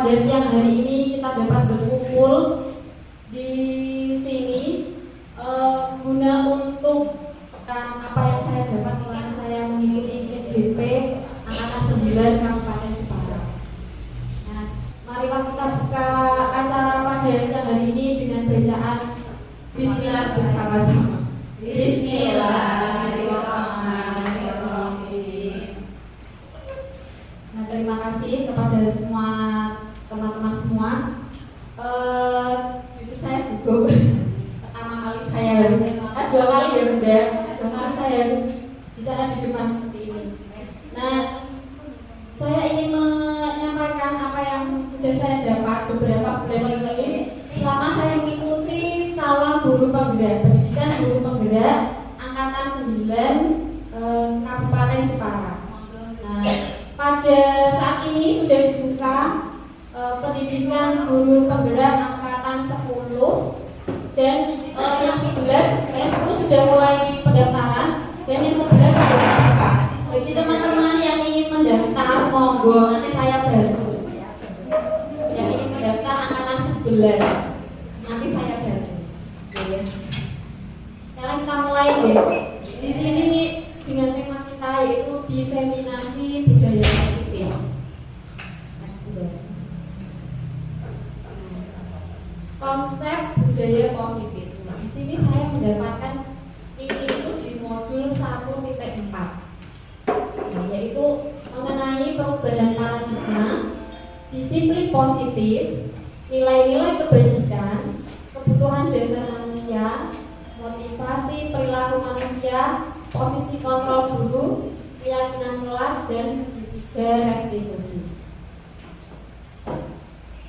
pada siang hari ini kita dapat berkumpul di sini guna untuk apa yang saya dapat selama saya mengikuti CGP Angkatan 9 Kabupaten Jepara. Nah, marilah kita buka acara pada siang hari ini dengan bacaan Bismillah bersama-sama. Bismillahirrahmanirrahim. Nah, terima kasih kepada semua teman-teman semua. Jujur saya gugup. Pertama kali saya harus, dua kali ya Bunda. Dua kali saya harus bicara di depan seperti ini. Nah, saya ingin menyampaikan apa yang sudah saya dapat beberapa bulan ini selama saya mengikuti calon guru penggerak pendidikan guru penggerak Angkatan 9 Kabupaten Jepara. Nah, pada saat ini sudah dibuka pendidikan guru penggerak Angkatan 10 dan yang 10 sudah mulai pendaftaran dan yang 11 sudah dibuka. Bagi teman-teman yang ingin mendaftar, monggo nanti saya bantu. Yang ingin mendaftar Angkatan 11 nanti saya bantu. Ya. Sekarang kita mulai deh. Di sini dengan tema kita yaitu diseminasi budaya positif. Konsep budaya positif. Di sini saya mendapatkan ini itu di modul 1.4. Yaitu mengenai perubahan paradigma, disiplin positif, nilai-nilai kebajikan, kebutuhan dasar manusia, motivasi perilaku manusia, posisi kontrol guru, keyakinan kelas, dan segitiga restitusi.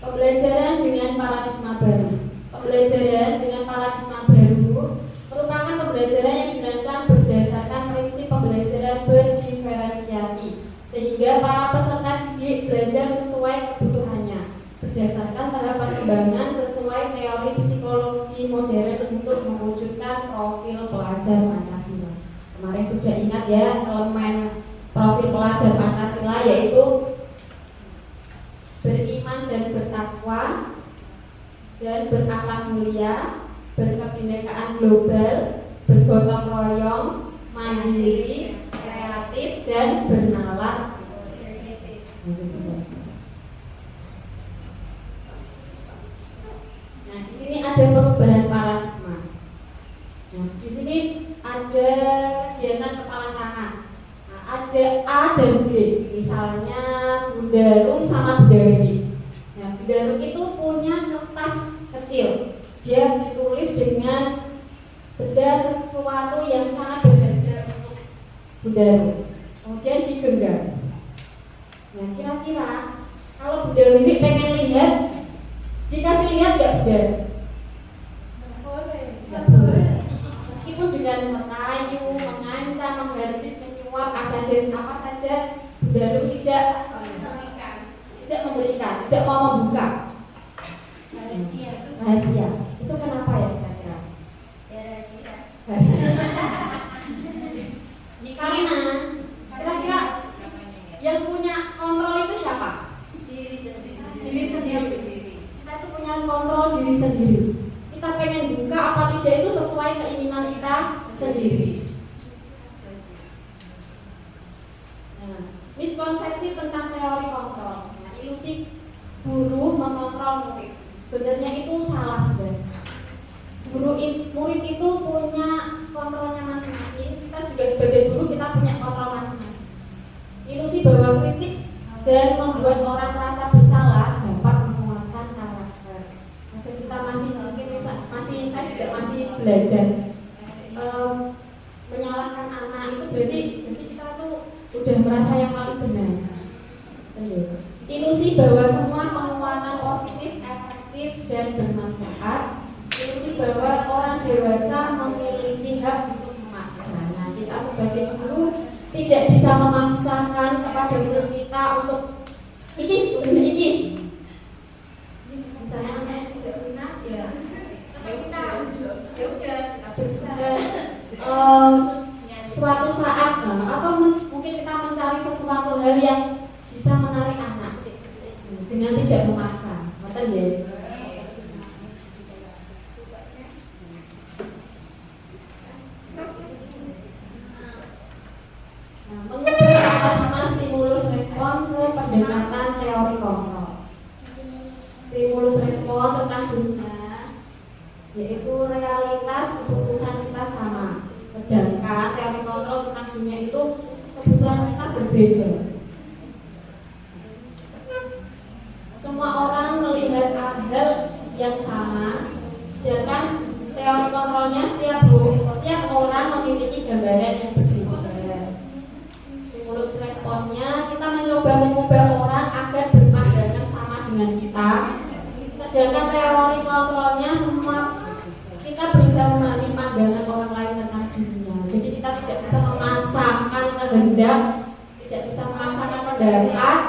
Pembelajaran dengan paradigma baru. Pembelajaran dengan paradigma baru merupakan pembelajaran yang dirancang berdasarkan prinsip pembelajaran berdiferensiasi, sehingga para peserta didik belajar sesuai kebutuhannya, berdasarkan tahap perkembangan sesuai teori psikologi modern untuk mewujudkan profil pelajar Pancasila. Kemarin sudah ingat ya elemen profil pelajar Pancasila, yaitu beriman dan bertakwa dan berakhlak mulia, berkebinekaan global, bergotong royong, mandiri, kreatif, dan bernalar. Nah, di sini ada perubahan paradigma. Nah, di sini ada kegiatan kepala tangan. Nah, ada A dan B. Misalnya Bunda Rum sama Bunda Wiwi. Nah, Bunda Rum itu punya kertas kecil. Dia ditulis dengan benda sesuatu yang sangat berharga untuk Bunda Rum. Kemudian digenggam. Nah, kira-kira kalau Bunda Wiwi pengen lihat, dikasih lihat nggak Bunda? Nggak boleh. Meskipun dengan merayu, mengancam, menghardik, menyuap, apa saja, Bunda Rum tidak memberikan, tidak mau membuka. Rahasia. Itu kenapa ya kira-kira? Rahasia. Karena kira-kira yang punya kontrol itu siapa? Diri sendiri. Kita itu punya kontrol diri sendiri. Kita pengen buka apa tidak itu sesuai keinginan kita sendiri. Nah, miskonsepsi tentang teori kontrol. Nah, ilusi guru mengontrol murid. Sebenarnya itu salah, murid itu punya kontrolnya masing-masing. Kita juga sebagai guru kita punya kontrol masing-masing. Ilusi bahwa kritik dan membuat orang merasa bersalah dapat menguatkan karakter. Jadi kita masih mungkin saya juga masih belajar menyalahkan anak itu berarti kita tuh udah merasa yang paling benar. Ilusi bahwa semua penguatan positif, efektif, dan bermanfaat. Ilusi bahwa orang dewasa memiliki hak untuk memaksa. Nah, kita sebagai guru tidak bisa memaksakan kepada murid kita untuk ini. Misalnya anak tidak minat ya kita berusaha suatu saat atau mungkin kita mencari sesuatu hal yang bisa menarik anak dengan tidak memaksa. Betul ya? Mengubah paradigma stimulus respon ke pendekatan teori kontrol. Stimulus respon tentang dunia, yaitu realitas kebutuhan kita sama, sedangkan teori kontrol tentang dunia itu kebutuhan kita berbeda. Semua orang melihat hal yang sama, sedangkan teori kontrolnya setiap orang memiliki gambaran yang berbeda. Stimulus responnya, kita mencoba mengubah orang agar berpandangan sama dengan kita, sedangkan teori kontrolnya semua kita berusaha memahami pandangan orang lain tentang dunia. Jadi kita tidak bisa memaksakan kehendak, tidak bisa memaksakan pendapat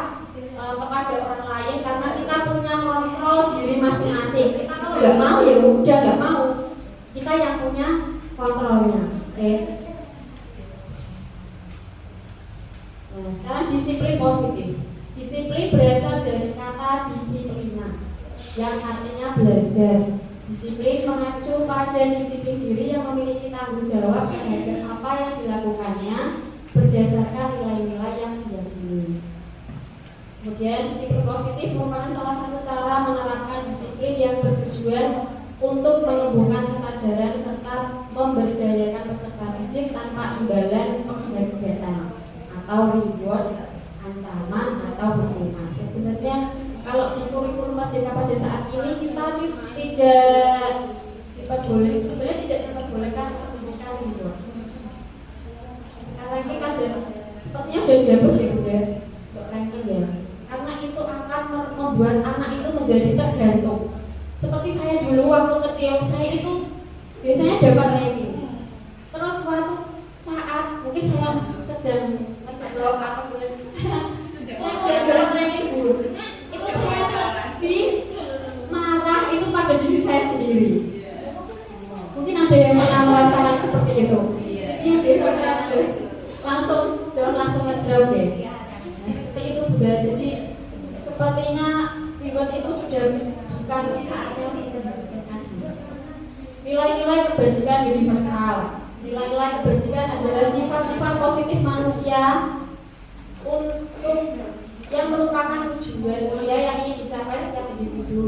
kepada orang lain, karena kita punya kontrol diri masing-masing. Kita kalau nggak mau ya udah nggak mau, kita yang punya kontrolnya. Oke. Nah, sekarang disiplin positif. Disiplin berasal dari kata disiplina, yang artinya belajar. Disiplin mengacu pada disiplin diri yang memiliki tanggung jawab terhadap apa yang dilakukannya berdasarkan nilai-nilai yang diyakini. Kemudian disiplin positif merupakan salah satu cara menerapkan disiplin yang bertujuan untuk menumbuhkan kesadaran serta memberdayakan peserta didik tanpa imbalan penghargaan atau reward, ancaman atau hukuman. Sebenarnya kalau di kurikulum Merdeka pada saat ini kita tidak diperbolehkan, sebenarnya tidak diperbolehkan memberikan reward. Karena ini kan sepertinya sudah dihapus ya Bunda, untuk ranking ya. Karena itu akan membuat anak itu menjadi tergantung. Seperti saya dulu waktu kecil, saya itu biasanya dapat ranking. Terus suatu saat mungkin saya sedang blog atau boleh saya dapat ranking dulu. Itu saya sedih, marah itu pada diri saya sendiri. Mungkin ada yang pernah merasakan seperti itu. Jadi biasanya langsung ngedrop ya. Seperti itu Bunda. Jadi sepertinya reward itu sudah bukan saatnya untuk disebutkan. Nilai-nilai kebajikan universal. Nilai-nilai kebajikan adalah sifat-sifat positif manusia untuk yang merupakan tujuan mulia yang ingin dicapai setiap individu.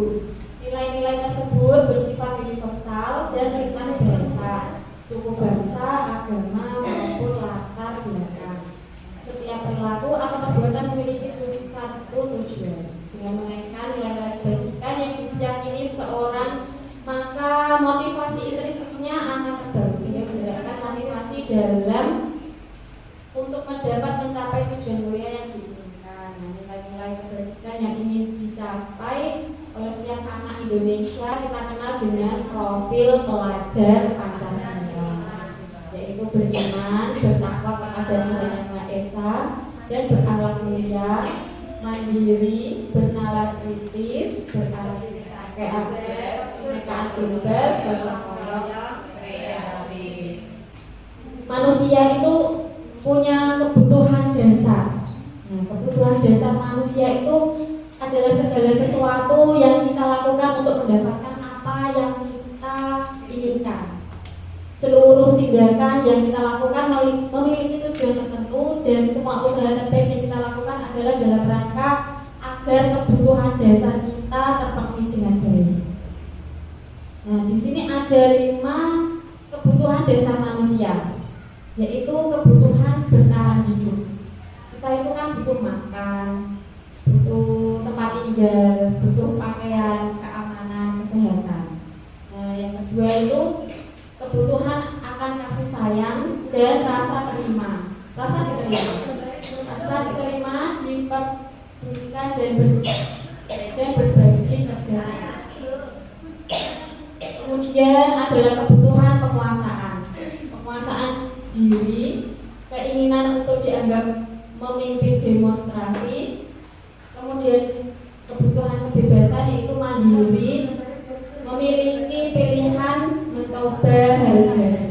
Nilai-nilai tersebut bersifat universal dan lintas bangsa, suku bangsa, agama maupun latar belakang. Setiap perilaku atau perbuatan memiliki satu tujuan. Dengan mengaitkan nilai-nilai kebajikan yang diyakini seorang, maka motivasi intrinsiknya akan terbangun sehingga menggerakkan motivasi dalam untuk mencapai tujuan mulia yang diinginkan. Nah, nilai-nilai kebajikan yang ingin dicapai oleh setiap anak Indonesia kita kenal dengan profil pelajar Pancasila, yaitu beriman, bertakwa kepada Tuhan Yang Maha Esa, dan berakhlak mulia, mandiri, bernalar kritis, berakhlak kebinekaan tunggal, bertanggung kreatif. Manusia itu punya kebutuhan dasar. Nah, kebutuhan dasar manusia itu adalah segala sesuatu yang kita lakukan untuk mendapatkan apa yang kita inginkan. Seluruh tindakan yang kita lakukan memiliki tujuan tertentu, dan semua usaha terbaik yang kita lakukan adalah dalam rangka agar kebutuhan dasar kita terpenuhi dengan baik. Nah, di sini ada 5 kebutuhan dasar manusia, yaitu kebutuhan bertahan hidup. Kita itu kan butuh makan, butuh tempat tinggal, butuh pakaian, keamanan, kesehatan. Nah, yang kedua itu kebutuhan akan kasih sayang dan rasa terima. Rasa diterima, diperdulikan dan berbagi kerja. Kemudian adalah kebutuhan penguasaan diri, keinginan untuk dianggap memimpin demonstrasi. Kemudian kebutuhan kebebasan yaitu mandiri, memiliki pilihan mencoba hal baru.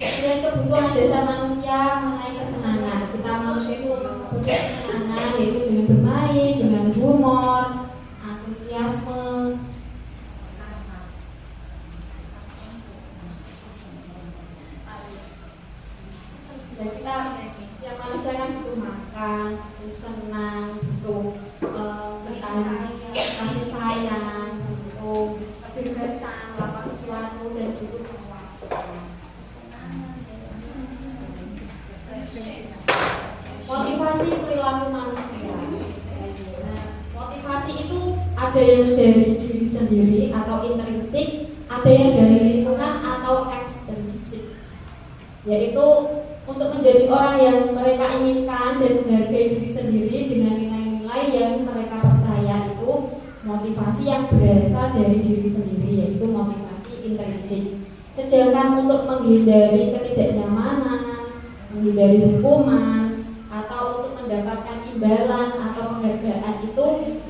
Dan kebutuhan dasar manusia mengenai kesenangan. Kita manusia itu butuh kesenangan, yaitu dengan bermain, dengan humor, ada yang dari diri sendiri atau intrinsik, ada yang dari lingkungan atau ekstrinsik. Yaitu untuk menjadi orang yang mereka inginkan dan menghargai diri sendiri dengan nilai-nilai yang mereka percaya, itu motivasi yang berasal dari diri sendiri, yaitu motivasi intrinsik. Sedangkan untuk menghindari ketidaknyamanan, menghindari hukuman, atau untuk mendapatkan imbalan atau penghargaan, itu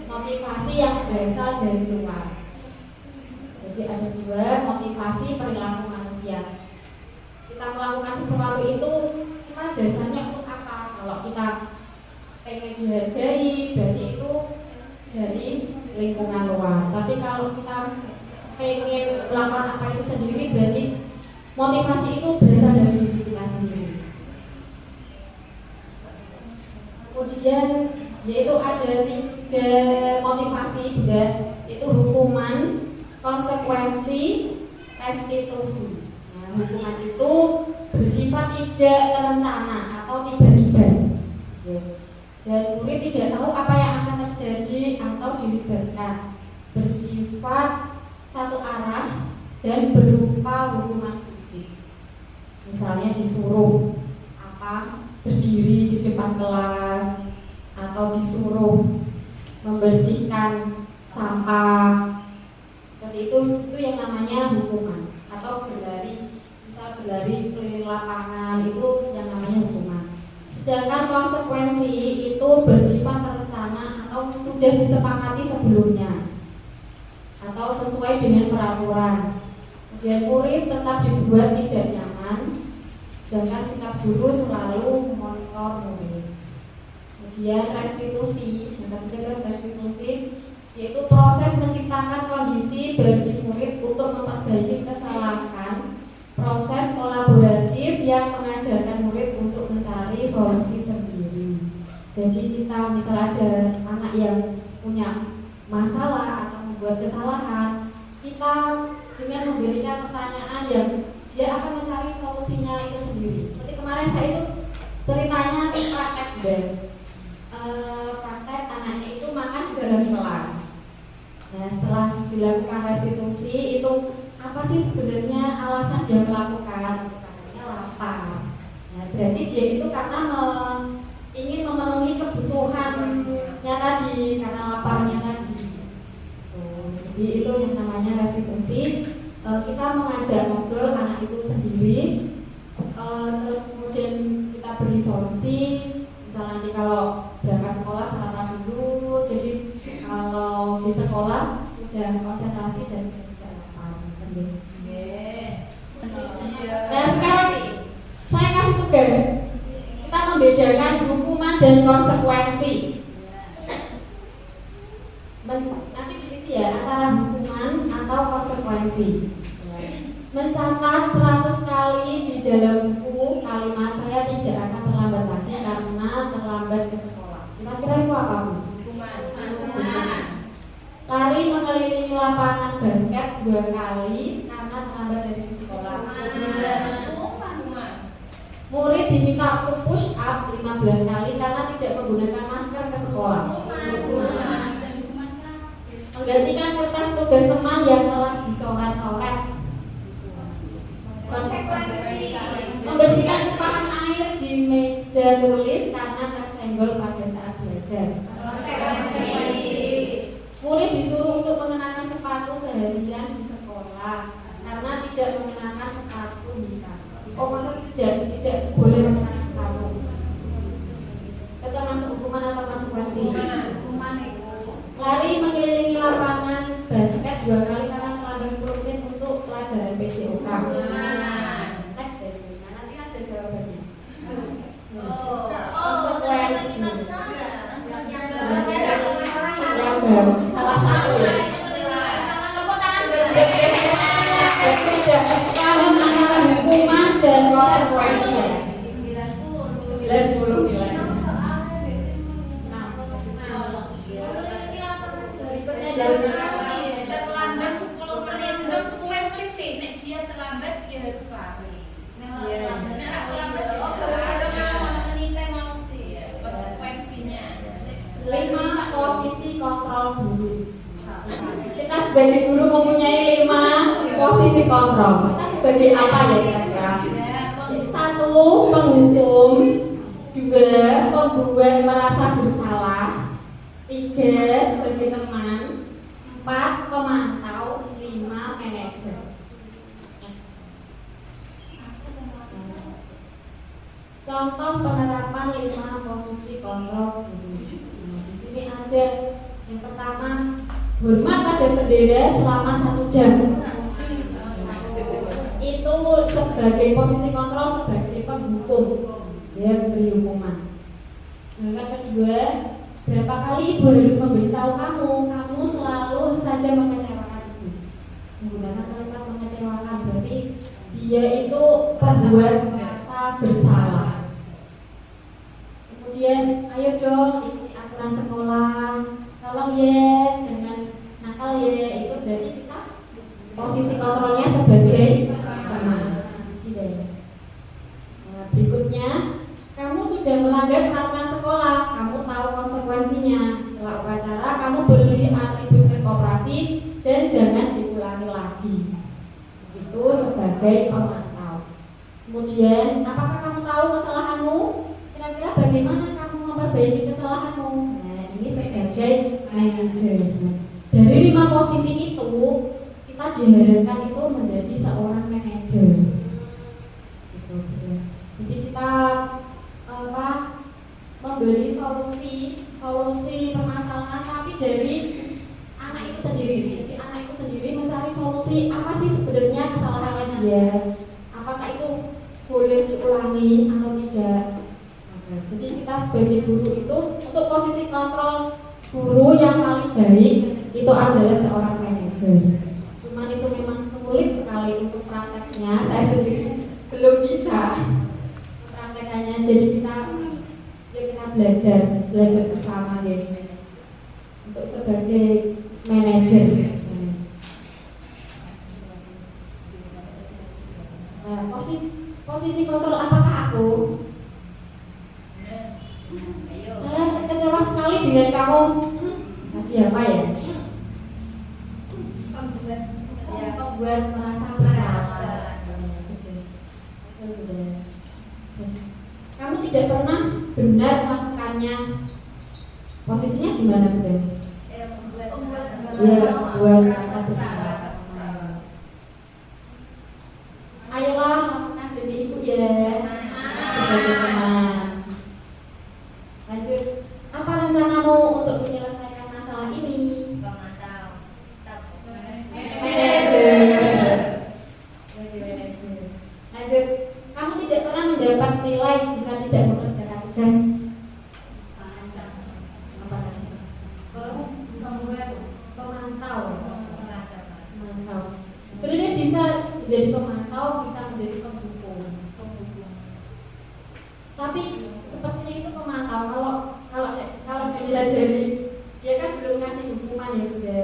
motivasi yang berasal dari luar. Jadi ada dua motivasi perilaku manusia. Kita melakukan sesuatu itu kita dasarnya untuk apa? Kalau kita pengen dihargai, berarti itu dari lingkungan luar. Tapi kalau kita pengen melakukan apa itu sendiri, berarti motivasi itu berasal dari diri kita sendiri. Kemudian yaitu ada 3 motivasi juga, itu hukuman, konsekuensi, restitusi. Nah, hukuman itu bersifat tidak terencana atau tiba-tiba, dan murid tidak tahu apa yang akan terjadi atau dilibatkan, bersifat satu arah dan berupa hukuman fisik. Misalnya disuruh berdiri di depan kelas, atau disuruh membersihkan sampah, seperti itu yang namanya hukuman. Atau misal berlari keliling lapangan, itu yang namanya hukuman. Sedangkan konsekuensi itu bersifat terencana atau sudah disepakati sebelumnya atau sesuai dengan peraturan. Kemudian murid tetap dibuat tidak nyaman, sedangkan sikap guru selalu memonitor murid. Kemudian restitusi, yang ketiga restitusi, yaitu proses menciptakan kondisi bagi murid untuk memperbaiki kesalahan. Proses kolaboratif yang mengajarkan murid untuk mencari solusi sendiri. Jadi kita misal ada anak yang punya masalah atau membuat kesalahan, kita dengan memberikan pertanyaan yang dia akan mencari solusinya itu sendiri. Seperti kemarin saya itu ceritanya praktek praktek anaknya itu makan di dalam kelas. Nah, setelah dilakukan restitusi, itu apa sih sebenarnya alasan dia melakukan? Katanya lapar. Nah, berarti dia itu karena ingin memenuhi kebutuhannya tadi, karena laparnya tadi. Jadi itu yang namanya restitusi. Kita mengajak ngobrol anak itu sendiri, terus kemudian kita beri solusi. Misal nanti kalau berangkat sekolah sarapan dulu, jadi kalau di sekolah sudah konsentrasi dan tidak lapar. Nah, sekarang saya kasih tugas, kita membedakan hukuman dan konsekuensi. Nanti diisi ya antara hukuman atau konsekuensi. Mencatat 100 kali di dalam buku kalimat saya tidak akan terlambat lagi karena terlambat ke sekolah. Kira-kira itu apa, Bu? Hukuman. Lari mengelilingi lapangan basket 2 kali karena terlambat dari sekolah. Murid diminta untuk push up 15 kali karena tidak menggunakan masker ke sekolah. Menggantikan kertas tugas teman yang telah dicoret-coret. Konsekuensi. Membersihkan tumpahan air di meja tulis karena tersenggol pada saat belajar. Konsekuensi. Murid disuruh untuk mengenakan sepatu seharian di sekolah karena tidak mengenakan sepatu di kampus. Maksudnya tidak boleh mengenakan sepatu. Itu termasuk hukuman atau konsekuensi? Hukuman itu. Lari mengelilingi lapangan basket 2 kali karena terlambat 10 menit untuk pelajaran PJOK. Next dari mana? Nanti ada jawabannya. Konsekuensi. Salah satu ya. Tepuk tangan berdek-dek semuanya. Berarti sudah paham antara hukuman dan konsekuensi ya. 90 nilai. Dia terlambat 10 menit konsekuensi sih, nek dia terlambat dia harus lari. Nek terlambat konsekuensinya 5 posisi kontrol dulu. sebagai guru mempunyai 5 posisi kontrol. Kita sebagai apa ya kira-kira? Satu, penghukum. 2, pembuat merasa bersalah. 3, sebagai teman. 4, pemantau. 5, manajer. Contoh penerapan 5 posisi kontrol guru. Di sini ada yang pertama, hormat pada bendera selama 1 jam. Itu sebagai posisi kontrol, sebagai penghukum, dia memberi hukuman. Yang kedua, berapa kali ibu harus memberitahu kamu selalu saja mengecewakan ibu. Menggunakan kalimat mengecewakan berarti dia itu pembuat merasa bersalah. Kemudian, ayo dong ikuti aturan sekolah, tolong ya jangan nakal ya. Itu berarti kita posisi kontrolnya sebagai teman. Tidak ya? Nah, berikutnya, kamu sudah melanggar peraturan sekolah, kamu tahu konsekuensinya. Setelah upacara, kamu beli atribut koperasi dan jangan diulangi lagi. Itu sebagai pemantau. Kemudian, apakah kamu tahu kesalahanmu? Kira-kira bagaimana kamu memperbaiki kesalahanmu? Nah, ini sebagai manajer. Dari 5 posisi itu, kita diharapkan itu menjadi seorang manajer. Gitu. Jadi kita memberi solusi permasalahan, tapi dari anak itu sendiri. Jadi anak itu sendiri mencari solusi apa sih sebenarnya kesalahannya dia. Apakah itu boleh diulangi atau tidak? Jadi kita sebagai guru itu untuk posisi kontrol guru yang paling baik itu adalah seorang manajer. Cuman itu memang sulit sekali untuk prakteknya. Saya sendiri belum bisa praktekannya. Jadi kita belajar bersama dari manajer untuk sebagai manajer. Nah, posisi kontrol apakah aku? Saya kecewa sekali dengan kamu. Tadi apa ya? Pembuat merasa bersalah. Kamu tidak pernah benar melakukannya. Posisinya di mana, Bunda? Membuat merasa bersalah. Ayolah lakukan demi ibu ya. Sebagai teman. Lanjut, apa rencanamu untuk menyelesaikan masalah ini? Manajer. Lanjut, kamu tidak pernah mendapat nilai jika tidak mengerjakan tugas. Pemantau. Sebenarnya bisa menjadi pemantau, bisa menjadi penghukum. Tapi sepertinya itu pemantau. Kalau dilihat dari dia kan belum ngasih hukuman ya, Bunda.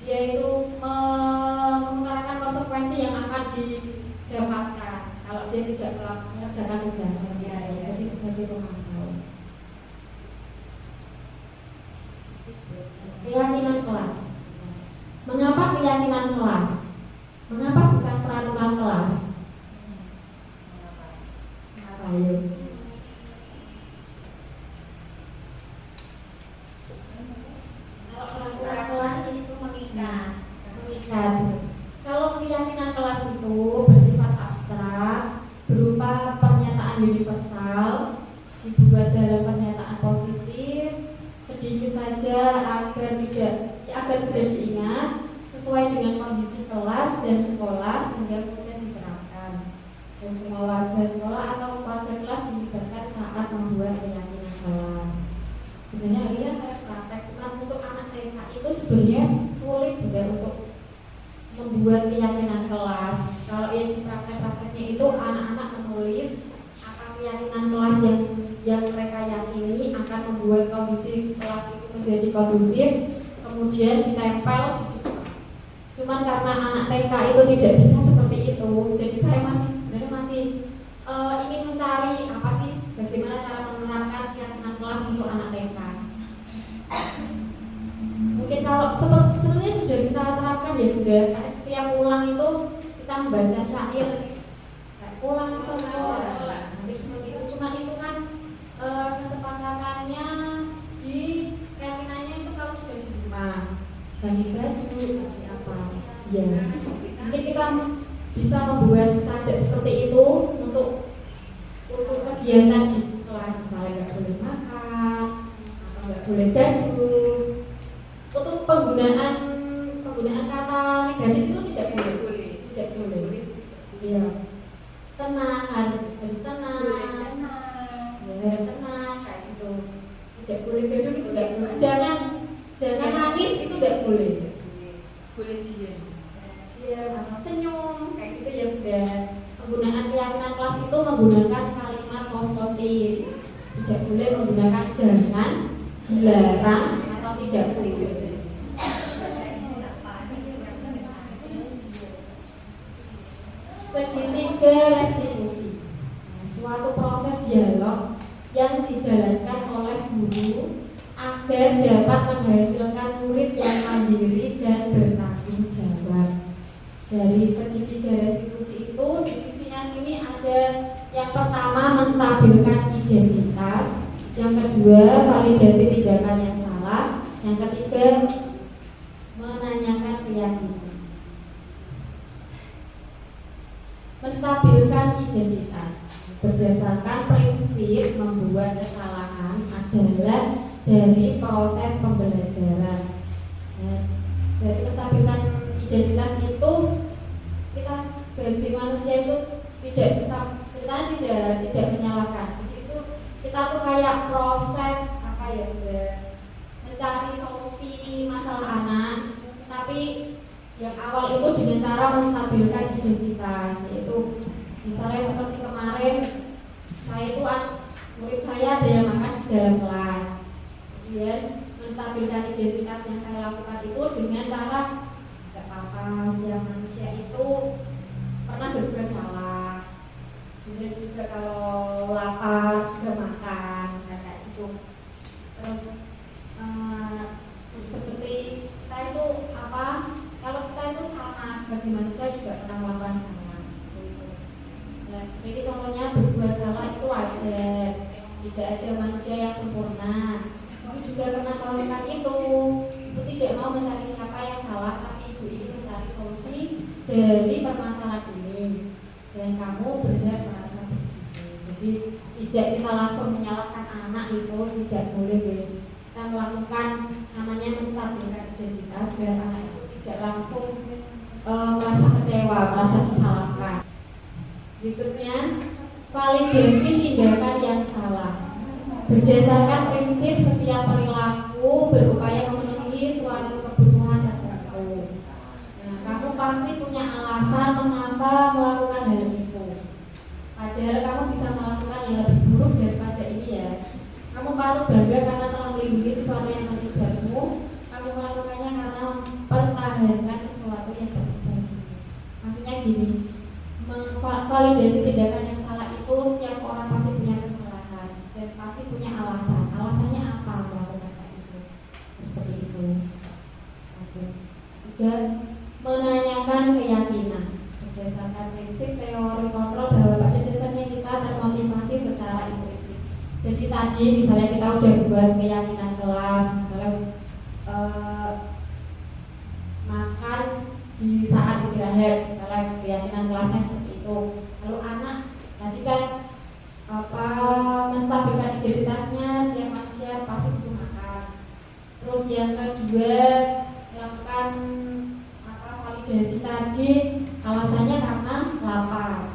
Dia itu mengutarakan konsekuensi yang akan didapatkan kalau dia tidak mengerjakan tugasnya. Jadi sebagai pemantau. Keyakinan kelas. Mengapa keyakinan kelas? Mengapa bukan peraturan kelas? Ayo. Kalau peraturan kelas itu mengikat. Kalau keyakinan kelas itu bersifat abstrak, berupa pernyataan universal, dibuat dalam pernyataan positif, sedikit saja agar tidak diingat, sesuai dengan kondisi kelas dan sekolah sehingga kemudian diterapkan. Dan semua warga sekolah atau warga kelas dilibatkan saat membuat keyakinan kelas. Sebenarnya akhirnya saya praktek, cuma untuk anak TK itu sebenarnya sulit juga untuk membuat keyakinan kelas. Kalau yang dipraktek-prakteknya itu anak-anak menulis apa keyakinan kelas yang mereka yakini akan membuat kondisi kelas itu menjadi kondusif, kemudian ditempel di depan. Cuman karena anak TK itu tidak bisa seperti itu, jadi saya sebenarnya masih ingin mencari apa sih bagaimana cara menerapkan keyakinan kelas untuk anak TK. Mungkin kalau sebetulnya sudah kita terapkan ya Bunda. Setiap pulang itu kita membaca syair pulang semua, hampir seperti itu. Cuma itu kan kesepakatannya di keyakinannya itu kalau sudah di rumah ganti baju ganti apa ya, mungkin kita bisa membuat sajak seperti itu untuk kegiatan di kelas, misalnya nggak boleh makan atau nggak boleh gaduh. Untuk penggunaan kata negatif itu tidak boleh. Iya. Tenang, harus tenang. Ya, harus tenang kayak gitu. Tidak boleh gaduh itu tidak boleh. Jangan nangis itu tidak boleh. Boleh diam. Diam atau senyum kayak gitu ya Bunda. Penggunaan keyakinan kelas itu menggunakan kalimat positif. Tidak boleh menggunakan jangan, dilarang atau tidak boleh. Segitiga restitusi, suatu proses dialog yang dijalankan oleh guru agar dapat menghasilkan murid yang mandiri dan bertanggung jawab. Dari segitiga restitusi itu di sisinya sini ada yang pertama menstabilkan identitas, yang kedua validasi tindakan yang salah, yang ketiga menanyakan keyakinan. Menstabilkan identitas berdasarkan prinsip membuat kesalahan adalah dari proses pembelajaran. Dari menstabilkan identitas itu kita sebagai manusia itu kita tidak menyalahkan. Jadi itu kita tuh kayak proses apa ya, mencari solusi masalah anak, tapi yang awal itu dengan cara menstabilkan identitas, yaitu misalnya seperti kemarin saya itu murid saya ada yang makan di dalam kelas. Kemudian menstabilkan identitas yang saya lakukan itu dengan cara nggak apa-apa, setiap manusia itu pernah berbuat salah. Kemudian juga kalau lapar juga makan kayak gitu. Terus seperti kita itu apa? Kalau kita itu sama sebagai manusia juga pernah melakukan salah. Nah, seperti contohnya berbuat salah itu wajar. Tidak ada manusia yang sempurna. Ibu juga pernah melakukan itu. Ibu tidak mau mencari siapa yang salah, tapi ibu ingin mencari solusi dari permasalahan ini. Dan kamu berhak merasa begitu. Jadi tidak kita langsung menyalahkan anak itu, tidak boleh. Kita melakukan namanya menstabilkan identitas biar anak itu tidak langsung merasa kecewa, merasa disalahkan. Berikutnya, validasi tindakan yang salah. Berdasarkan prinsip setiap perilaku berupaya memenuhi suatu kebutuhan tertentu. Nah, kamu pasti punya alasan mengapa melakukan hal itu. Padahal kamu bisa melakukan yang lebih buruk daripada ini ya. Kamu patut bangga karena telah melindungi sesuatu yang penting buatmu. Kamu melakukannya karena mempertahankan sesuatu yang penting bagimu. Maksudnya gini, validasi tindakan yang salah itu setiap orang pasti punya kesalahan dan pasti punya alasan. Alasannya apa melakukan hal itu? Seperti itu. Oke. Tiga, menanyakan keyakinan berdasarkan prinsip teori kontrol bahwa pada dasarnya kita termotivasi secara implisit. Jadi tadi misalnya kita udah buat keyakinan kelas, misalnya makan di saat istirahat, misalnya keyakinan kelasnya seperti itu. Lalu anak tadi kan menstabilkan identitasnya, setiap manusia pasti butuh makan. Terus yang kedua melakukan validasi tadi, alasannya karena lapar,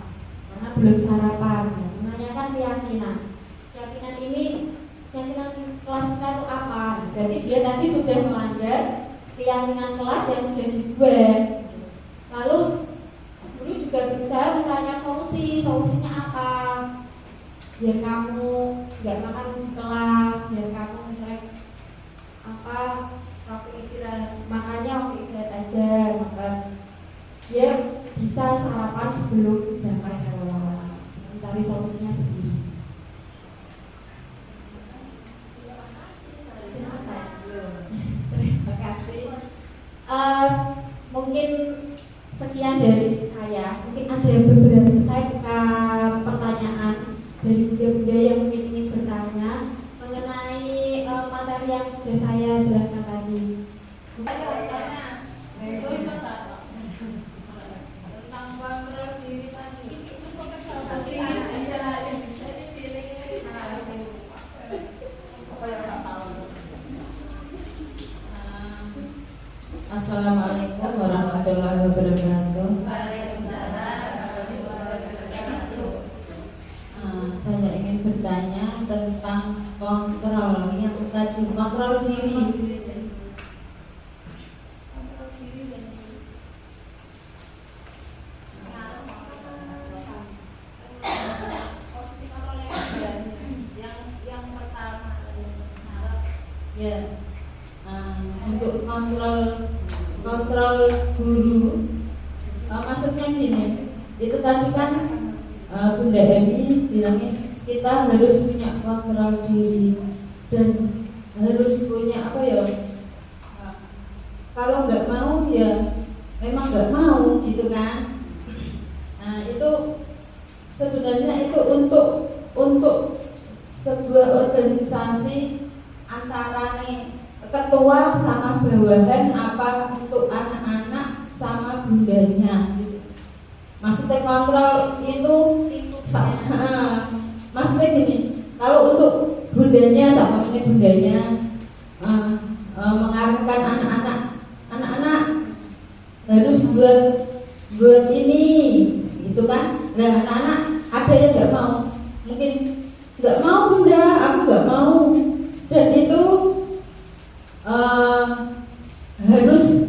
karena belum sarapan. Menanyakan keyakinan. Keyakinan ini, keyakinan kelas kita itu apa? Berarti dia tadi sudah melanggar keyakinan kelas yang sudah dibuat. Lalu guru juga berusaha mencarikan solusinya apa? Biar kamu nggak makan di kelas, biar kamu misalnya waktu istirahat makannya waktu istirahat aja, maka dia bisa sarapan sebelum berangkat sekolah. Mencari solusinya sendiri. Terima kasih. Mungkin sekian dari saya. Mungkin ada beberapa, saya buka pertanyaan dari bunda-bunda yang mungkin ingin bertanya mengenai materi yang sudah saya jelaskan tadi. Itu tentang kontrol diri tadi. Assalamualaikum warahmatullahi wabarakatuh. Saya ingin bertanya tentang kontrol yang tadi, kontrol diri. Ya, untuk kontrol guru, maksudnya gini, itu tadi kan Bunda Emi bilangnya kita harus punya kontrol diri dan harus punya apa ya? Kalau nggak mau ya memang nggak mau gitu kan? Nah itu sebenarnya itu untuk sebuah organisasi antara nih ketua sama bawahan apa untuk anak-anak sama bundanya gitu. Maksudnya kontrol itu maksudnya gini, kalau untuk bundanya sama ini bundanya mengarahkan anak-anak harus buat ini gitu kan. Nah anak-anak ada yang nggak mau, mungkin nggak mau bunda, aku nggak mau, dan itu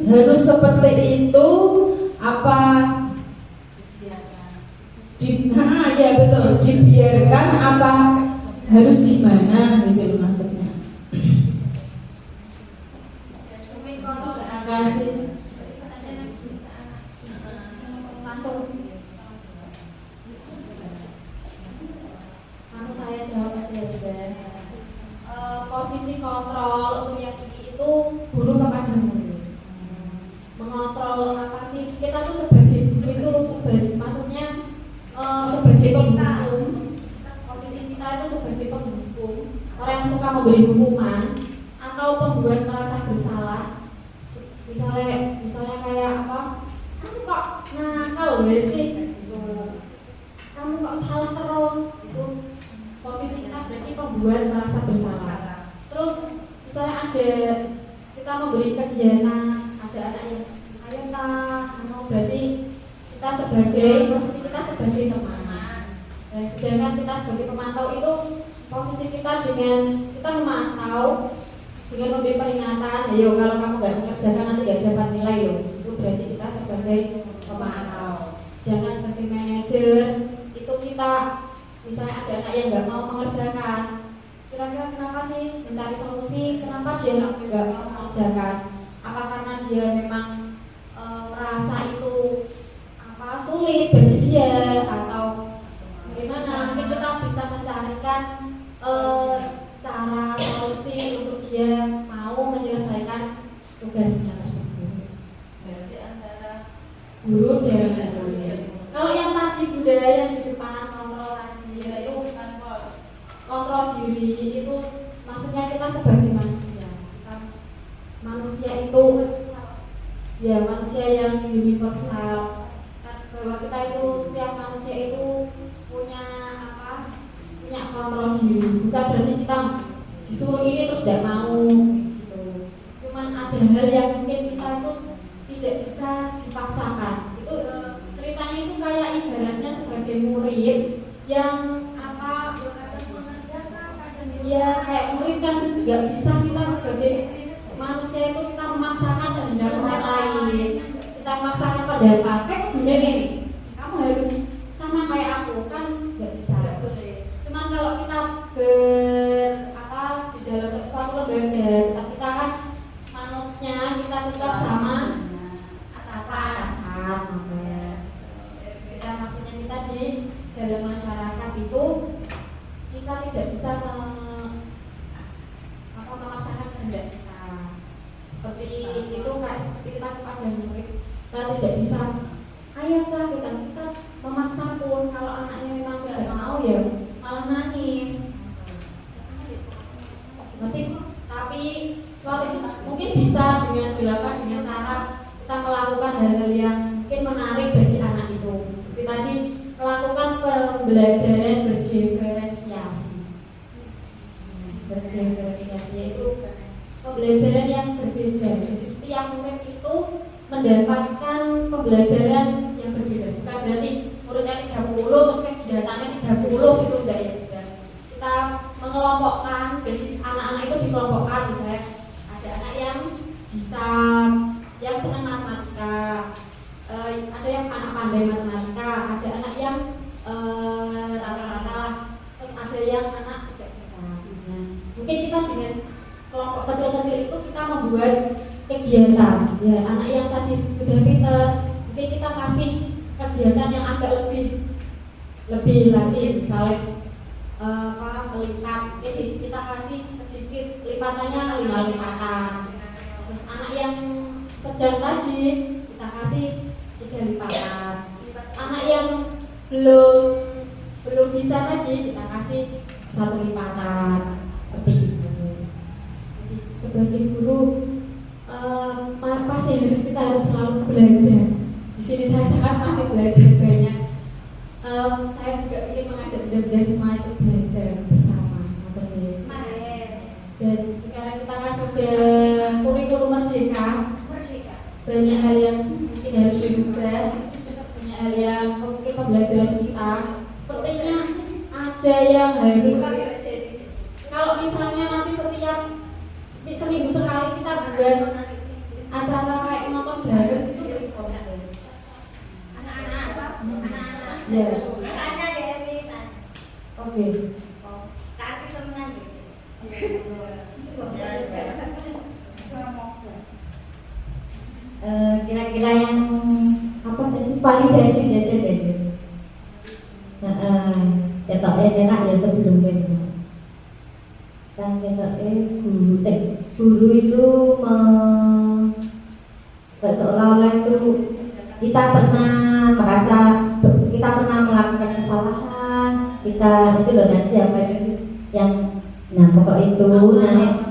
harus seperti itu apa ya betul, dibiarkan apa harus gimana gitu maksudnya. Terima kasih. Langsung saya jawab aja ya Bunda. Posisi kontrol untuk yang tinggi itu guru kepada murid. Mengontrol apa sih? Kita tuh sebagai guru itu maksudnya sebagai penghukum. Posisi kita itu sebagai penghukum, orang yang suka memberi hukuman atau pembuat merasa bersalah. Misalnya kayak apa? Kamu kok nakal sih? Gitu. Kamu kok salah terus? Itu posisi kita berarti pembuat merasa bersalah. Terus misalnya ada kita memberi kegiatan, ada anak yang ayo berarti kita sebagai posisi kita sebagai teman. Dan sedangkan kita sebagai pemantau itu posisi kita dengan kita memantau dengan memberi peringatan, ayo kalau kamu nggak mengerjakan nanti nggak dapat nilai loh. Itu berarti kita sebagai pemantau. Sedangkan sebagai manajer itu kita misalnya ada anak yang nggak mau mengerjakan, kira-kira kenapa sih, mencari solusi kenapa dia nggak mau mengerjakan. Apa karena dia memang merasa itu sulit bagi dia atau bagaimana? Mungkin kita bisa mencarikan cara solusi untuk dia mau menyelesaikan tugasnya tersebut. Berarti antara guru dan murid. Kalau yang tadi budaya yang di depan kontrol tadi itu kontrol diri itu maksudnya kita sebagai manusia. Manusia itu ya manusia yang universal. Bahwa kita itu setiap manusia itu punya kontrol diri. Bukan berarti kita disuruh ini terus tidak mau gitu. Cuman ada hal yang mungkin kita itu tidak bisa dipaksakan. Itu ceritanya itu kayak ibaratnya sebagai murid yang ya kayak murid kan nggak bisa kita sebagai manusia itu kita memaksakan kehendak orang lain. Kita memaksakan pendapat, dunia ini kamu harus sama kayak aku kan nggak bisa. Cuman kalau kita di dalam suatu lembaga kita kan manutnya kita tetap sama atasan. Kita maksudnya kita di dalam masyarakat itu kita tidak bisa memaksakan kehendak kita. seperti itu, kayak seperti kita kepada murid, kita tidak bisa ayo kita memaksa pun. Kalau anaknya memang tidak mau ya malah nangis. Tapi suatu itu mungkin bisa dengan dilakukan dengan cara kita melakukan hal-hal yang mungkin menarik bagi anak itu. Seperti tadi melakukan pembelajaran berdiferensiasi. Berdiferensiasi yaitu pembelajaran yang berbeda. Jadi setiap murid itu mendapatkan pembelajaran yang berbeda. Bukan berarti muridnya 30 terus kegiatannya 30 gitu, enggak ya. Kita mengelompokkan, jadi anak-anak itu dikelompokkan. Misalnya ada anak yang bisa, yang senang matematika, ada yang anak pandai matematika, ada anak yang rata-rata, terus ada yang anak tidak bisa. Nah, mungkin kita dengan kelompok kecil-kecil itu kita membuat kegiatan. Ya, anak yang tadi sudah pintar, mungkin kita kasih kegiatan yang agak lebih lagi, misalnya melipat. Jadi kita kasih sedikit lipatannya 5 lipatan. Terus anak yang sedang tadi kita kasih 3 lipatan. Anak yang belum bisa tadi kita kasih 1 lipatan. Seperti itu. Jadi sebagai guru pasti kita harus selalu belajar. Di sini saya sangat masih belajar banyak. Saya juga ingin mengajak bunda-bunda semua itu belajar bersama. Dan sekarang kita kan sudah kurikulum merdeka. Banyak hal yang mungkin harus dirubah, banyak hal yang mungkin pembelajaran kita sepertinya ada yang harus. Kalau misalnya nanti setiap seminggu sekali kita buat acara kayak nonton bareng itu berikut. Anak-anak. Ya. Oke. Kira-kira yang apa tadi validasi aja deh. Ya tak enak ya sebelumnya. Kan kita guru itu seolah-olah itu kita pernah merasa kita pernah melakukan kesalahan, kita itu loh tadi apa itu yang pokok itu.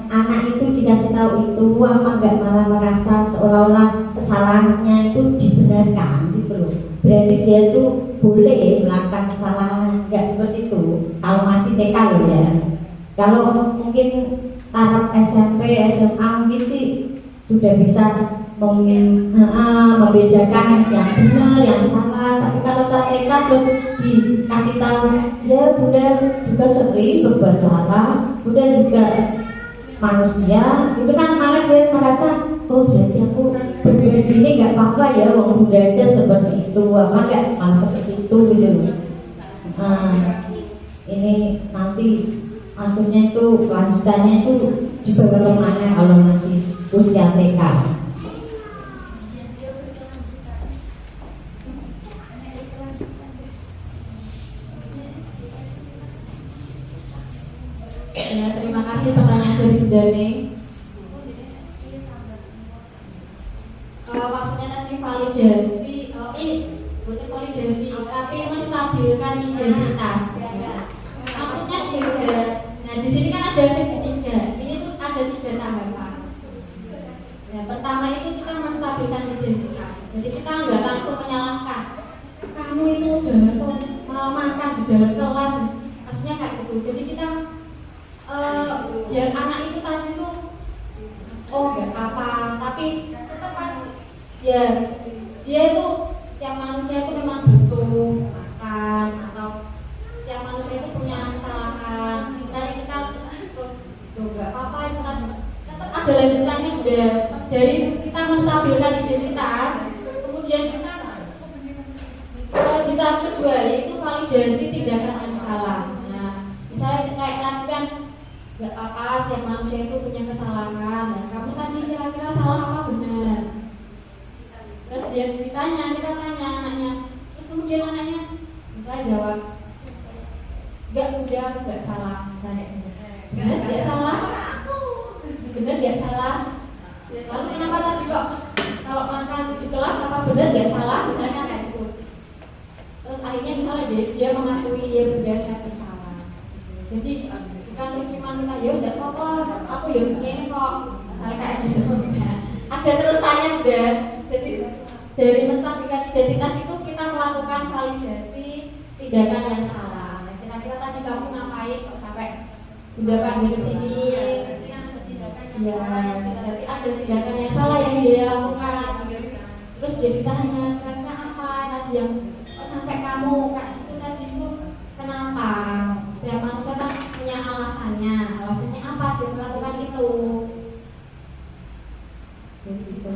Anak itu dikasih tahu itu apa enggak malah merasa seolah-olah kesalahannya itu dibenarkan gitu loh. Berarti dia itu boleh melakukan kesalahan, enggak seperti itu kalau masih TK loh ya. Kalau mungkin taraf SMP, SMA mungkin sih sudah bisa membedakan yang benar, yang salah. Tapi kalau TK terus dikasih tahu, ya bunda juga sering berbuat salah, bunda juga manusia, itu kan malah dia merasa, oh berarti aku berbuat gini nggak apa-apa ya, wong bunda aja seperti itu, apa nggak malah seperti itu gitu. Ini nanti maksudnya itu lanjutannya itu dibawa kemana kalau masih usia TK? Ya, terima kasih pertanyaan dari Bunda Neng. Maksudnya tadi validasi, ini bukan validasi, tapi menstabilkan identitas. Maksudnya Bunda. Nah, di sini kan ada segitiga. Ini tuh ada 3 tahapan. Ya, pertama itu kita menstabilkan identitas. Jadi kita nggak langsung menyalahkan. Kamu itu udah langsung malah makan di dalam kelas. Maksudnya kayak gitu. Jadi kita biar anak itu tadi tuh nggak apa-apa, tapi tetap ya dia itu yang manusia itu memang butuh makan, atau yang manusia itu punya kesalahan. Kita nggak apa-apa, itu kan tetap ada lanjutannya. Udah dari kita menstabilkan identitas, kemudian kita di tahap kedua yaitu validasi tindakan yang salah. Nah, misalnya kayak tadi kan nggak apa-apa, setiap manusia itu punya kesalahan. Nah, kamu tadi kira-kira salah apa benar? Terus dia ditanya, kita tanya anaknya, terus kemudian anaknya misalnya jawab, nggak salah, misalnya benar nggak salah, benar nggak salah. Lalu benar nggak salah, misalnya kayak gitu. Terus akhirnya misalnya dia mengakui ya bunda saya bersalah. Jadi bukan terus cuma minta ya sudah apa, aku ya begini kok, misalnya kayak gitu. Ada terusannya udah. Jadi dari menstabilkan identitas itu kita melakukan validasi tindakan yang salah. Kira-kira tadi kamu ngapain kok sampai bunda panggil ke sini? Ya, berarti ada tindakan yang salah yang dia lakukan. Terus jadi tanya, karena apa tadi yang kok sampai kamu kayak gitu tadi itu kenapa? Setiap manusia kan punya alasannya. Alasannya apa dia melakukan itu? Gitu.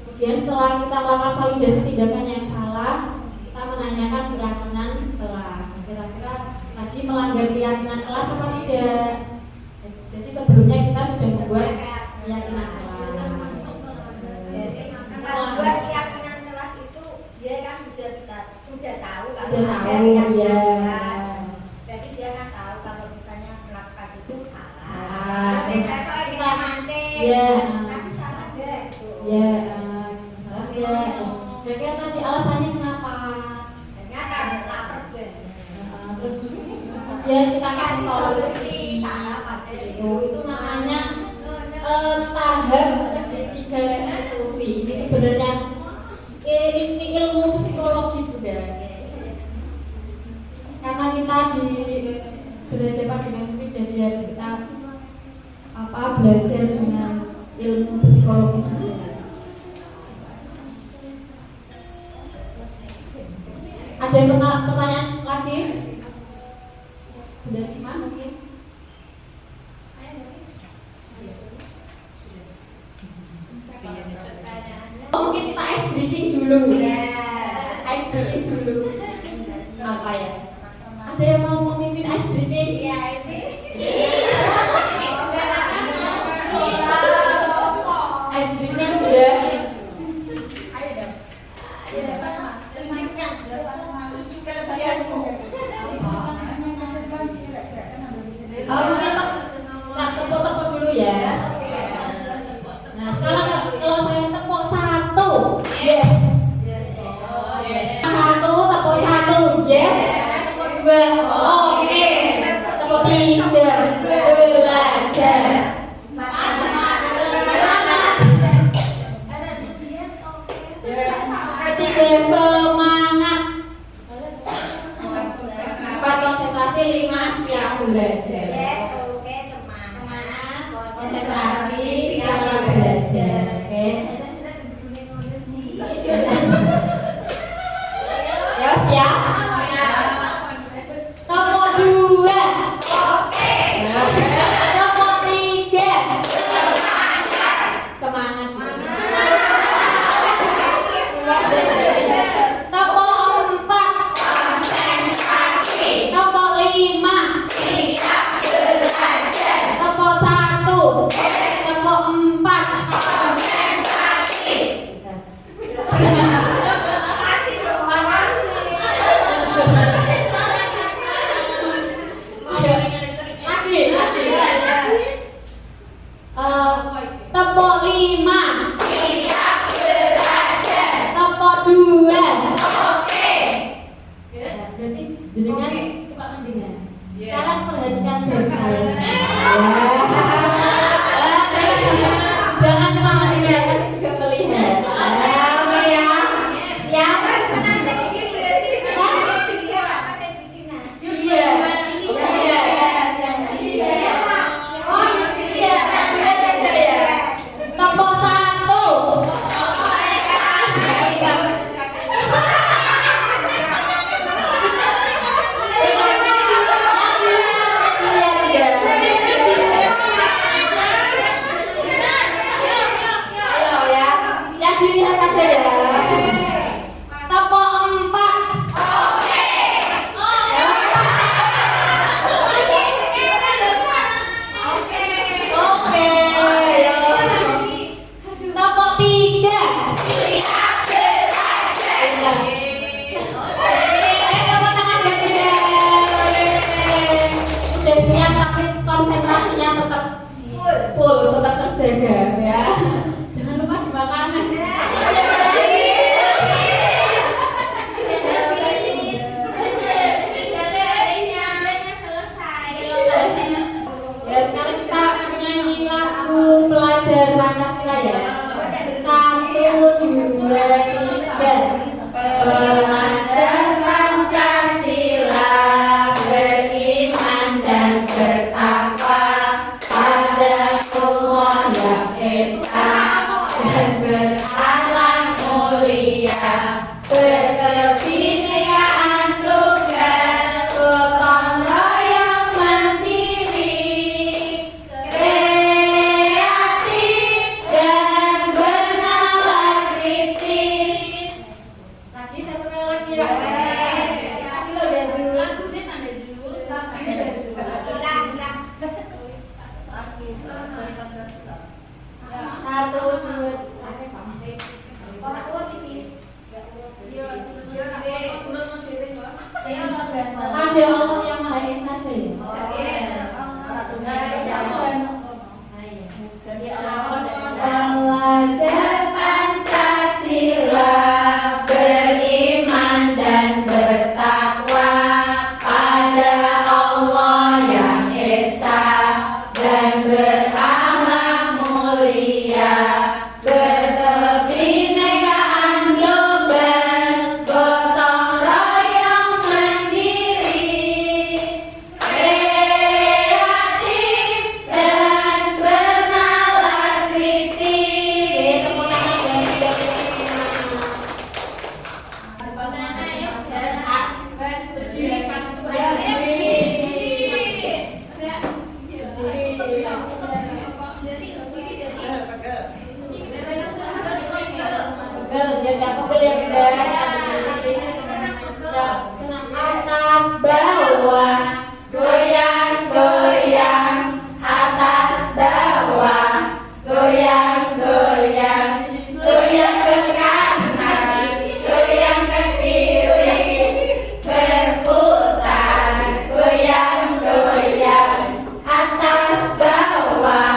Kemudian setelah kita melakukan validasi tindakan yang salah, kita menanyakan keyakinan kelas. Kira-kira tadi melanggar keyakinan kelas apa tidak? Jadi sebelumnya kita sudah membuat keyakinan kelas. Membuat keyakinan kelas itu dia kan sudah tahu kalau Sudah ada tahu, keyakinan ya. kelas. Berarti dia kan tahu kalau misalnya melakukan itu salah. Salah. Terus saya kita mancing. Ya. Tapi salah enggak itu. Ya, salah ya. Kira-kira tadi alasannya kenapa? Ternyata lapar banget. Terus kemudian kita kasih solusi. Salah pada Itu namanya tahap segitiga restitusi. Ini sebenarnya ini ilmu psikologi Bunda. Karena kita di berhadapan dengan musik, jadi harus kita belajar dengan ilmu psikologi juga. Ada yang pertanyaan lagi? Udah 5 mungkin? Mungkin kita ice breaking dulu. Ice breaking dulu. Apa ya? Ada yang mau memimpin ice breaking? Iya ini. Ice breaking sudah. Tunjukkan kelebihanmu. Mungkin tak tepuk-tepuk dulu ya. Nah sekarang kalau saya tepuk 1, yes. Satu, tepuk 1, yes. Tepuk 2, oke. Tepuk 3, belajar. Ketiga, semangat. 4, konsentrasi. 5, siap belajar. Yes, oke, semangat. Konsentrasi, siap belajar. Oke. Ya siap. Tepuk 2. Oke. Tepuk 3. Semangat. Tepuk 4. Konsentrasi. Tepuk 5. Siap belajar. Tepuk 1. Tepuk 4. Konsentrasi. Tepuk 5. Siap belajar. Tepuk 2. Oke. Berarti jenengan cepat mendengar. Sekarang perhatikan jari saya. Jangan cuma mendengar tapi juga melihat. Apa ya? Siap? Iya. Tepuk 1. Ayo ya, yang dilihat aja ya. Tepuk 4. Oke, ayo. Tepuk 3. Siap belajar. Tepuk tangan buat juga. Udah siap tapi konsentrasinya tetap full, tetap terjaga ya. Jangan lupa dimakan. berakhlak mulia, berkebinekaan tunggal, gotong royong mandiri, kreatif dan bernalar kritis. Lagi satu kali lagi ya. Lagunya tanda judul. Satu, dua, pakai Pak. Ada Allah yang Maha Esa saja ya. Belajar Pancasila, beriman dan bertakwa pada Allah yang Esa, dan berakhlak mulia, berkebinekaan global, gotong royong mandiri, kreatif dan bernalar kritis. Tepuk tangan dan berdiri kan pegel, biar gak pegel ya bunda. Senang atas bawah, goyang goyang, atas bawah, goyang goyang, goyang ke kanan, goyang ke kiri, berputar, goyang goyang, atas bawah,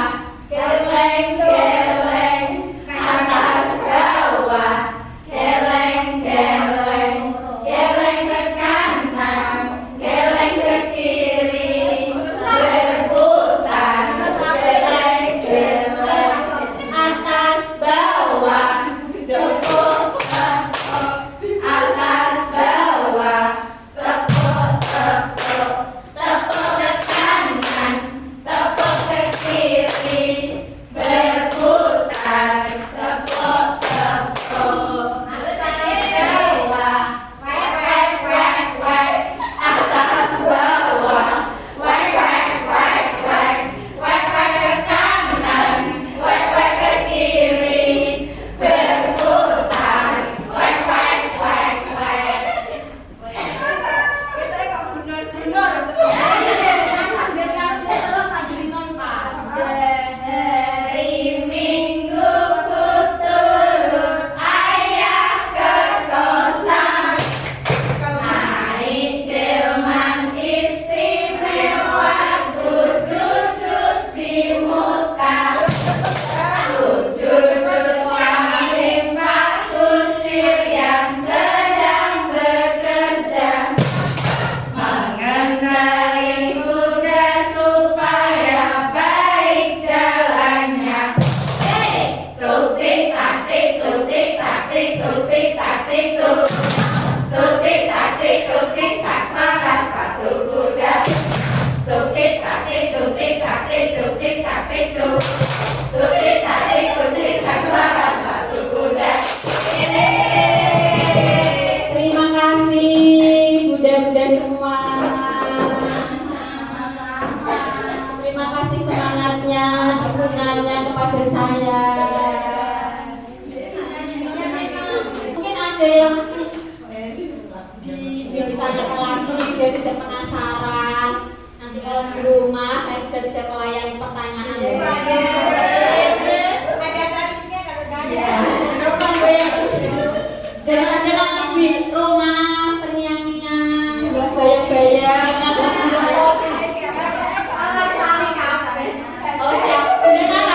geleng geleng, atas bawah, geleng geleng, geleng ke kanan, geleng ke kiri, berputar, geleng geleng, atas bawah, tepuk tepuk, atas bawah, tepuk tepuk, tepuk ke kanan, tepuk ke kiri, berputar, tepuk tepuk, atas bawah, wek wek wek wek, atas bawah, wek wek wek wek, wek wek ke kanan, wek wek ke kiri, berputar, wek wek wek wek. Hari Minggu ku turut ayah ke kosan, naik delman istimewa, ku duduk di muka, duduk bersama Pak Kusir yang sedang bekerja, mengendarai kuda supaya baik jalannya. Tuk-tik tak-tik, tuk-tik tak-tik, tuk-tik tak-tik, tuk. Tuk-tik tak-tik, tuk-tik tak, salah satu kuda. Tuk-tik tak-tik, tuk-tik tak-tik, tuk-tik tak-tik, tuk. Tuk-tik tak-tik, tuk-tik tak, salah satu kuda. Terima kasih Bunda-bunda semua. Terima kasih semangatnya, dukungannya kepada saya. Mungkin ada yang masih ditanyakan lagi, dia tidak penasaran. Nanti kalau di rumah saya sudah tidak melayani pertanyaan. Ada tarifnya kalau Ya, bayar. jangan aja nanti di rumah terngiang-ngiang, bayang-bayang. Oh siap, bener kan?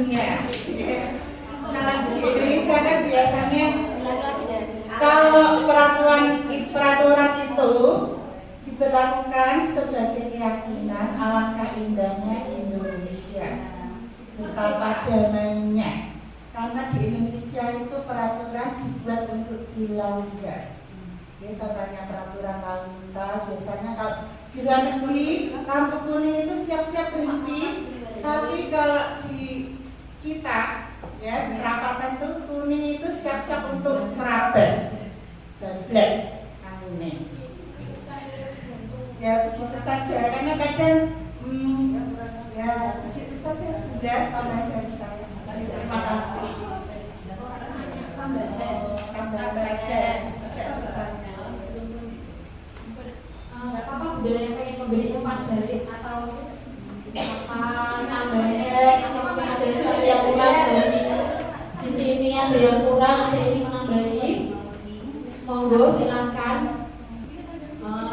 dunia. Kalau di Indonesia kan biasanya kalau peraturan itu diberlakukan sebagai keyakinan, alangkah indahnya Indonesia, betapa damainya. Karena di Indonesia itu peraturan dibuat untuk dilanggar. Ya, contohnya peraturan lalu lintas, biasanya kalau di luar negeri lampu kuning itu siap-siap berhenti, tapi kalau di kita ya perapatan itu kuning itu siap-siap untuk merabas, bablas aneh. Ya begitu saja, karena kadang ya begitu saja. Udah, tambahan dari saya. Terima kasih. Tambahan saja. Nggak apa-apa, budaya yang pengen memberi umpan balik atau apa tambahan atau mungkin ada sesuatu yang kurang dari di sini, ada yang kurang, ada yang ingin menambahi, monggo silakan.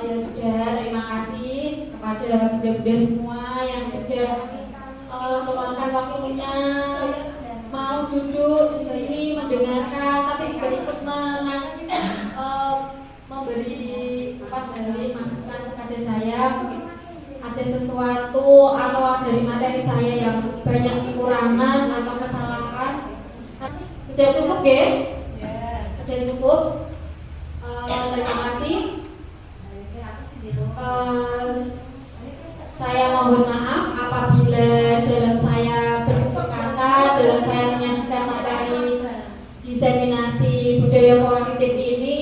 Ya sudah, terima kasih kepada bunda-bunda semua yang sudah meluangkan waktunya mau duduk di sini mendengarkan, tapi juga ikut memberi dari masukan kepada saya. Mungkin ada sesuatu atau dari materi saya yang banyak kekurangan atau kesalahan. Sudah cukup ya? Sudah cukup. Terima kasih. Saya mohon maaf apabila dalam saya bertutur kata, dalam saya menyajikan materi diseminasi budaya positif ini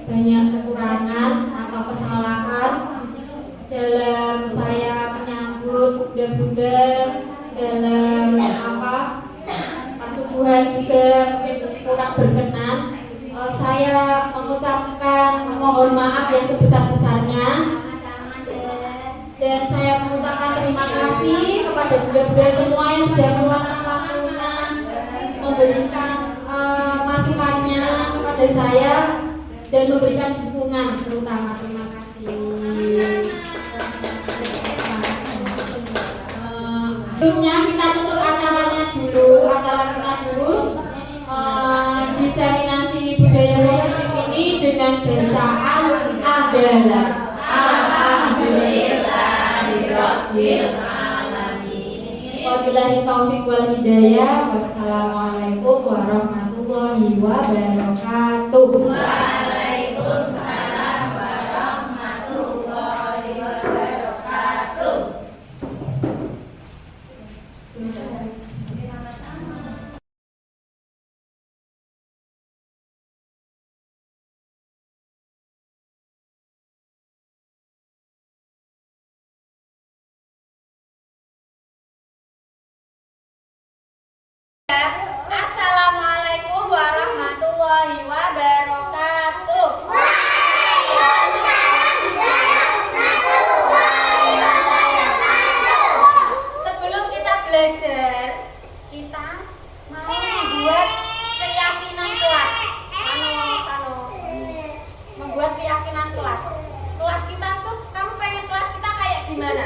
banyak kekurangan atau kesalahan dalam saya menyambut bunda-bunda, dalam kasubuhan juga mungkin kurang berkenan. Saya mengucapkan mohon maaf yang sebesar-besarnya, dan saya mengucapkan terima kasih kepada bunda-bunda semua yang sudah meluangkan waktunya memberikan masukannya kepada saya dan memberikan dukungan terutama. Terima kasih. Sebelumnya kita tutup acaranya dulu, acara kita dulu diseminasi budaya positif ini dengan bacaan adalah Alhamdulillahirabbil alamin. Wabillahi taufiq wal hidayah. Wassalamualaikum warahmatullahi wabarakatuh. Waalaikumsalam warahmatullahi wabarakatuh. Assalamualaikum warahmatullahi wabarakatuh. Sebelum kita belajar, kita mau membuat keyakinan kelas. Membuat keyakinan kelas. Kelas kita tuh, kamu pengen kelas kita kayak gimana?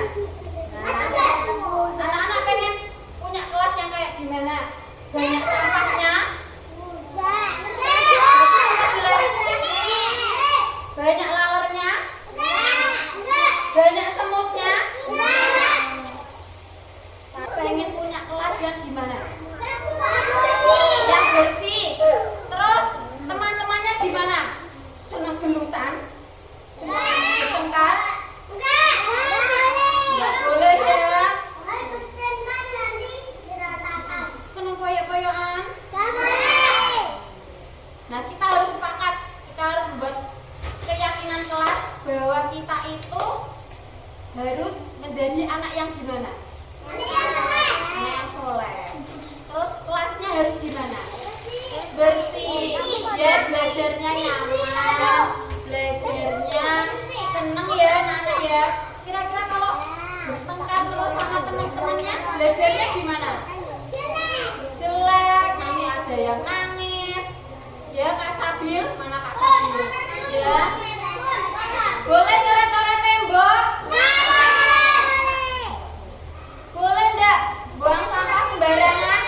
Anak-anak pengen punya kelas yang kayak gimana? Banyak sampahnya, banyak lalernya, banyak semutnya. Pengen punya kelas yang gimana? Yang bersih. Terus teman-temannya gimana? Senang gelutan? Senang bertengkar? Nggak boleh ya. Senang koyok-koyokan? Nah, kita harus sepakat, kita harus membuat keyakinan kelas bahwa kita itu harus menjadi anak yang gimana? Anak yang soleh. Terus kelasnya harus gimana? Bersih, biar belajarnya nyaman, belajarnya seneng ya anak-anak ya. Kira-kira kalau bertengkar terus sama teman-temannya, belajarnya gimana? Jelek, nanti ada yang nangis. Ya, Kak Sabil, mana Kak Sabil? Ya. Boleh coret-coret tembok? Boleh enggak buang sampah sembarangan?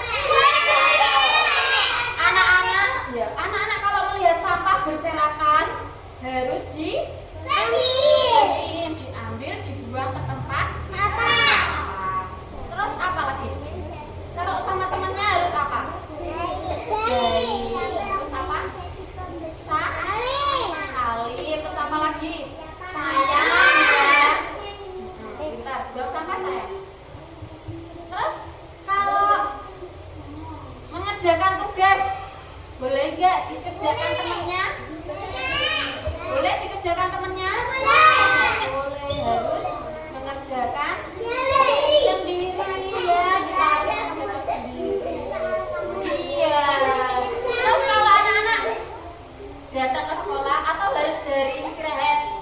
nggak dikerjakan temennya? Boleh dikerjakan temennya? Boleh, harus mengerjakan sendiri ya, kita harus mengerjakan sendiri. Iya. Terus kalau anak-anak datang ke sekolah atau dari istirahat,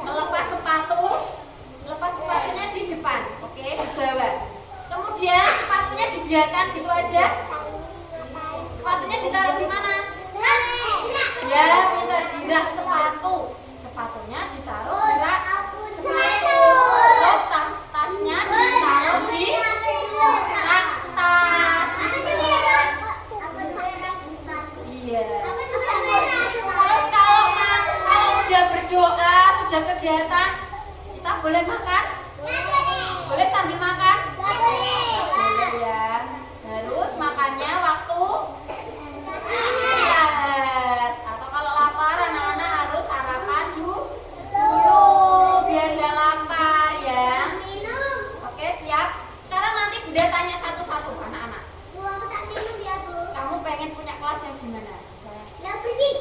melepas sepatunya di depan, oke, di bawah. Kemudian sepatunya dibiarkan gitu aja. Sepatunya ditaruh di mana? Ya, kita di rak sepatu. Sepatunya ditaruh di rak sepatu. Terus tasnya ditaruh di rak tas. Iya. Terus kalau sudah berdoa, sudah kegiatan, kita boleh makan? Boleh sambil makan? Boleh ya. Terus makannya waktu istirahat. Atau kalau lapar anak-anak harus sarapan dulu biar gak lapar ya. Oke, siap. Sekarang nanti Bunda tanya satu-satu anak-anak. Kamu pengen punya kelas yang gimana? Yang bersih.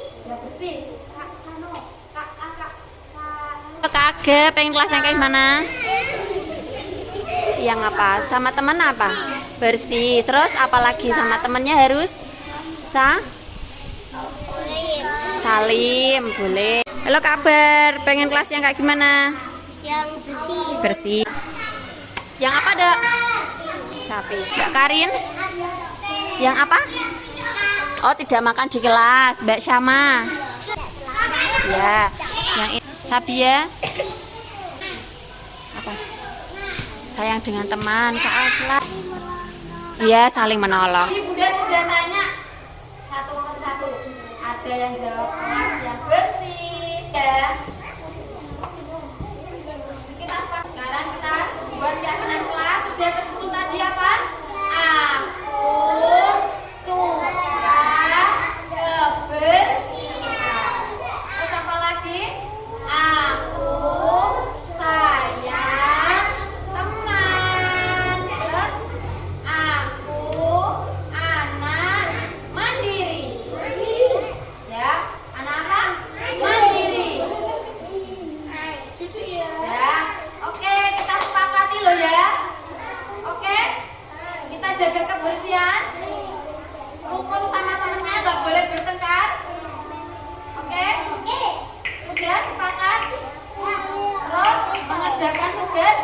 Kak pengen kelas yang kayak gimana? Yang apa? Sama temen apa? Bersih. Terus apalagi sama temennya harus salim. Boleh. Halo kabar, pengen kelas yang kayak gimana? Yang Bersih. Yang apa dok? Sapi. Mbak Karin? Yang apa? Oh, tidak makan di kelas. Mbak Syama? Ya. Yang ini Sabia? Apa? Sayang dengan teman. Kak Asla? Ya, saling menolong. Ini Bunda sudah tanya satu persatu. Ada yang jawab kelas yang bersih ya. Sekarang kita buat keyakinan kelas. Sudah tertulis tadi apa? Aku suka kebersihan. Terus apa lagi? Aku sayang teman. Terus aku anak mandiri. Ya, anak apa? Mandiri. Ya, oke, kita sepakati loh ya. Oke, kita jaga kebersihan. Rukun sama temennya nggak boleh bertengkar. Oke? Sudah sepakat? Terus mengerjakan tugas.